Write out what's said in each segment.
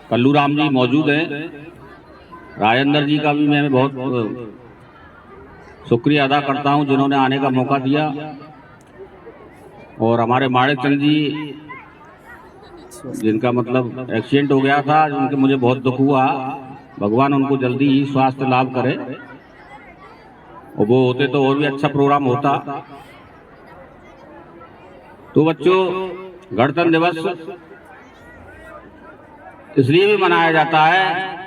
कल्लू राम जी मौजूद हैं। राजेंद्र जी का भी मैं बहुत शुक्रिया अदा करता हूं जिन्होंने आने का मौका दिया। और हमारे माणिक चंद जी जिनका मतलब एक्सीडेंट हो गया था, जिनके मुझे बहुत दुख हुआ, भगवान उनको जल्दी ही स्वास्थ्य लाभ करे। और वो होते तो और भी अच्छा प्रोग्राम होता। तो बच्चों, गणतंत्र दिवस इसलिए भी मनाया जाता है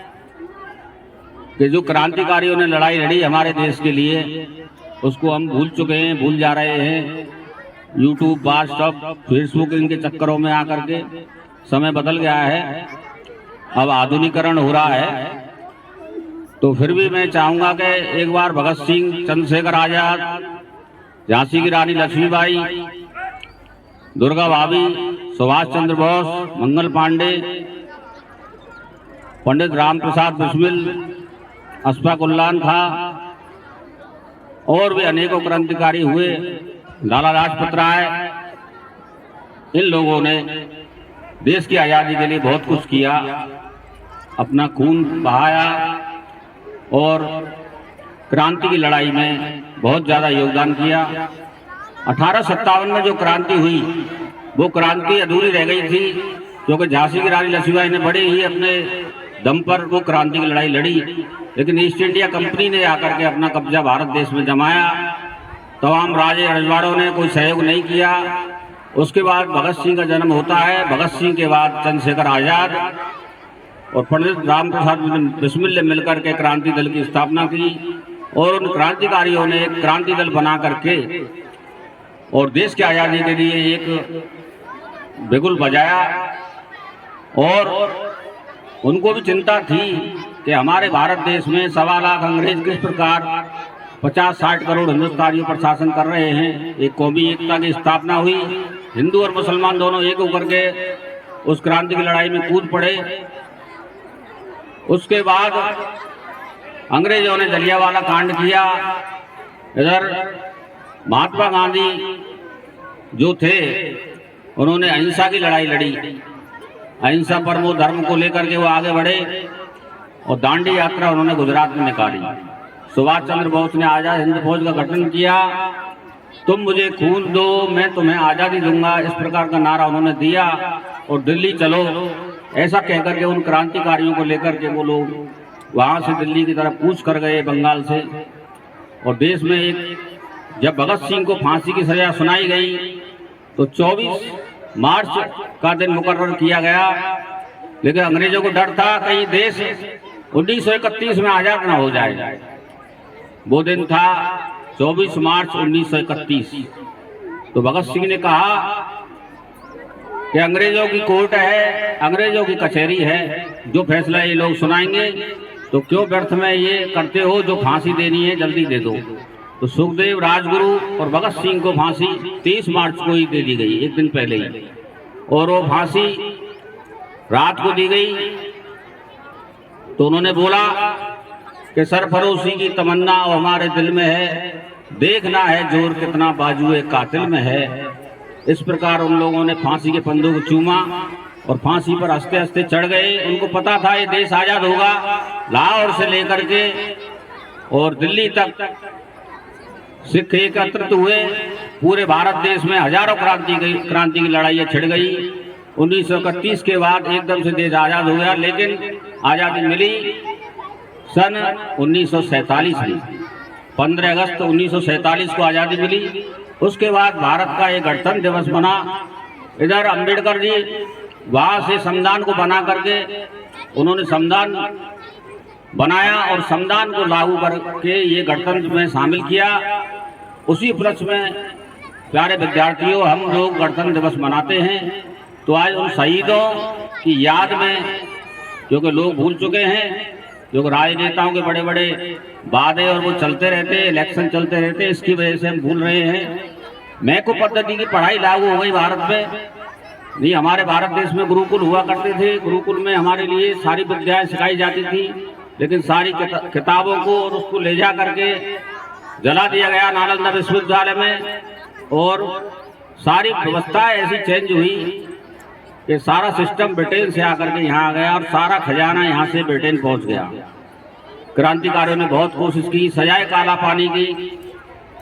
कि जो क्रांतिकारियों ने लड़ाई लड़ी हमारे देश के लिए, उसको हम भूल चुके हैं, भूल जा रहे हैं। यूट्यूब, व्हाट्सएप, फेसबुक, इनके चक्करों में आकर के समय बदल गया है, अब आधुनिकीकरण हो रहा है। तो फिर भी मैं चाहूंगा कि एक बार भगत सिंह, चंद्रशेखर आजाद, झांसी की रानी लक्ष्मीबाई, दुर्गा भाभी, सुभाष चंद्र बोस, मंगल पांडे, पंडित राम प्रसाद बिस्मिल, अशफाक उल्लाह खां और भी अनेकों क्रांतिकारी हुए, लाला लाजपत राय, इन लोगों ने देश की आज़ादी के लिए बहुत कुछ किया, अपना खून बहाया और क्रांति की लड़ाई में बहुत ज़्यादा योगदान किया। 1857 में जो क्रांति हुई वो क्रांति अधूरी रह गई थी, क्योंकि झांसी की रानी लक्ष्मीबाई ने बड़े ही अपने दम पर वो क्रांति की लड़ाई लड़ी, लेकिन ईस्ट इंडिया कंपनी ने आकर के अपना कब्जा भारत देश में जमाया। तमाम राजे रजवाड़ों ने कोई सहयोग नहीं किया। उसके बाद भगत सिंह का जन्म होता है। भगत सिंह के बाद चंद्रशेखर आजाद और पंडित राम प्रसाद बिस्मिल ने मिलकर के क्रांति दल की स्थापना की और उन क्रांतिकारियों ने एक क्रांति दल बना करके और देश की आज़ादी के लिए एक बिगुल बजाया। और उनको भी चिंता थी कि हमारे भारत देश में 1.25 लाख अंग्रेज किस प्रकार 50-60 करोड़ हिंदुस्तानियों पर शासन कर रहे हैं। एक कौमी एकता की स्थापना हुई, हिंदू और मुसलमान दोनों एक होकर के उस क्रांति की लड़ाई में कूद पड़े। उसके बाद अंग्रेजों ने जलियांवाला कांड किया। इधर महात्मा गांधी जो थे उन्होंने अहिंसा की लड़ाई लड़ी, अहिंसा परमो धर्म को लेकर के वो आगे बढ़े और दांडी यात्रा उन्होंने गुजरात में निकाली। सुभाष चंद्र बोस ने आजाद हिंद फौज का गठन किया, तुम मुझे खून दो मैं तुम्हें आज़ादी दूंगा, इस प्रकार का नारा उन्होंने दिया। और दिल्ली चलो ऐसा कहकर के उन क्रांतिकारियों को लेकर के वो लोग वहाँ से दिल्ली की तरफ कूच कर गए बंगाल से। और देश में एक जब भगत सिंह को फांसी की सजा सुनाई गई तो 24 मार्च का दिन मुकर्रर किया गया, लेकिन अंग्रेजों को डर था कहीं देश 1931 में आजाद ना हो जाए। वो दिन था 24 मार्च 1931। तो भगत सिंह ने कहा कि अंग्रेजों की कोर्ट है, अंग्रेजों की कचहरी है, जो फैसला ये लोग सुनाएंगे तो क्यों व्यर्थ में ये करते हो, जो फांसी देनी है जल्दी दे दो। तो सुखदेव, राजगुरु और भगत सिंह को फांसी 23 मार्च को ही दे दी गई, एक दिन पहले ही। और वो फांसी रात को दी गई। तो उन्होंने बोला कि सरफरोशी की तमन्ना हमारे दिल में है, देखना है जोर कितना बाजुए कातिल में है। इस प्रकार उन लोगों ने फांसी के फंदों को चूमा और फांसी पर हंसते हंसते चढ़ गए। उनको पता था ये देश आजाद होगा। लाहौर से लेकर के और दिल्ली तक सिख एकत्रित हुए। पूरे भारत देश में हजारों क्रांति की लड़ाइयाँ छिड़ गई। 1931 के बाद एकदम से देश आजाद हो गया, लेकिन आज़ादी मिली सन 1947 में। 15 अगस्त 1947 को आज़ादी मिली। उसके बाद भारत का एक गणतंत्र दिवस बना। इधर अंबेडकर जी वहाँ से संविधान को बना करके उन्होंने संविधान बनाया और संविधान को लागू करके ये गणतंत्र में शामिल किया। उसी उपलक्ष्य में प्यारे विद्यार्थियों हम लोग गणतंत्र दिवस मनाते हैं। तो आज उन शहीदों की याद में, क्योंकि लोग भूल चुके हैं, क्योंकि राजनेताओं के बड़े बड़े वादे और वो चलते रहते, इलेक्शन चलते रहते, इसकी वजह से हम भूल रहे हैं। मैको पद्धति की पढ़ाई लागू हो गई भारत में। नहीं, हमारे भारत देश में गुरुकुल हुआ करते थे। गुरुकुल में हमारे लिए सारी विद्याएं सिखाई जाती थी, लेकिन सारी किताबों को और उसको ले जा करके जला दिया गया नालंदा विश्वविद्यालय में। और सारी व्यवस्था ऐसी चेंज हुई कि सारा सिस्टम ब्रिटेन से आकर के यहाँ आ गया और सारा खजाना यहाँ से ब्रिटेन पहुँच गया। क्रांतिकारियों ने बहुत कोशिश की, सजाए काला पानी की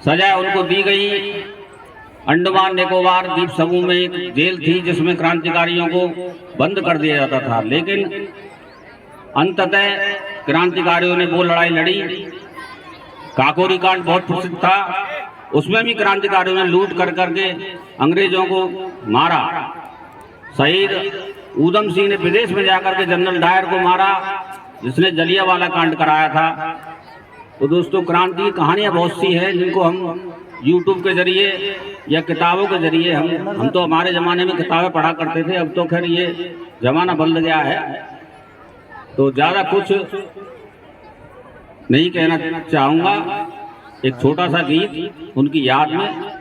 सजा उनको दी गई। अंडमान निकोबार द्वीप समूह में एक जेल थी जिसमें क्रांतिकारियों को बंद कर दिया जाता था, लेकिन अंततः क्रांतिकारियों ने वो लड़ाई लड़ी। काकोरी कांड बहुत प्रसिद्ध था, उसमें भी क्रांतिकारियों ने लूट कर करके अंग्रेजों को मारा। शहीद ऊधम सिंह ने विदेश में जाकर के जनरल डायर को मारा जिसने जलियांवाला कांड कराया था। तो दोस्तों, क्रांति की कहानियां बहुत सी हैं जिनको हम YouTube के जरिए या किताबों के जरिए हम तो हमारे ज़माने में किताबें पढ़ा करते थे, अब तो खैर ये ज़माना बदल गया है, तो ज़्यादा कुछ नहीं कहना चाहूँगा। एक छोटा सा गीत उनकी याद में।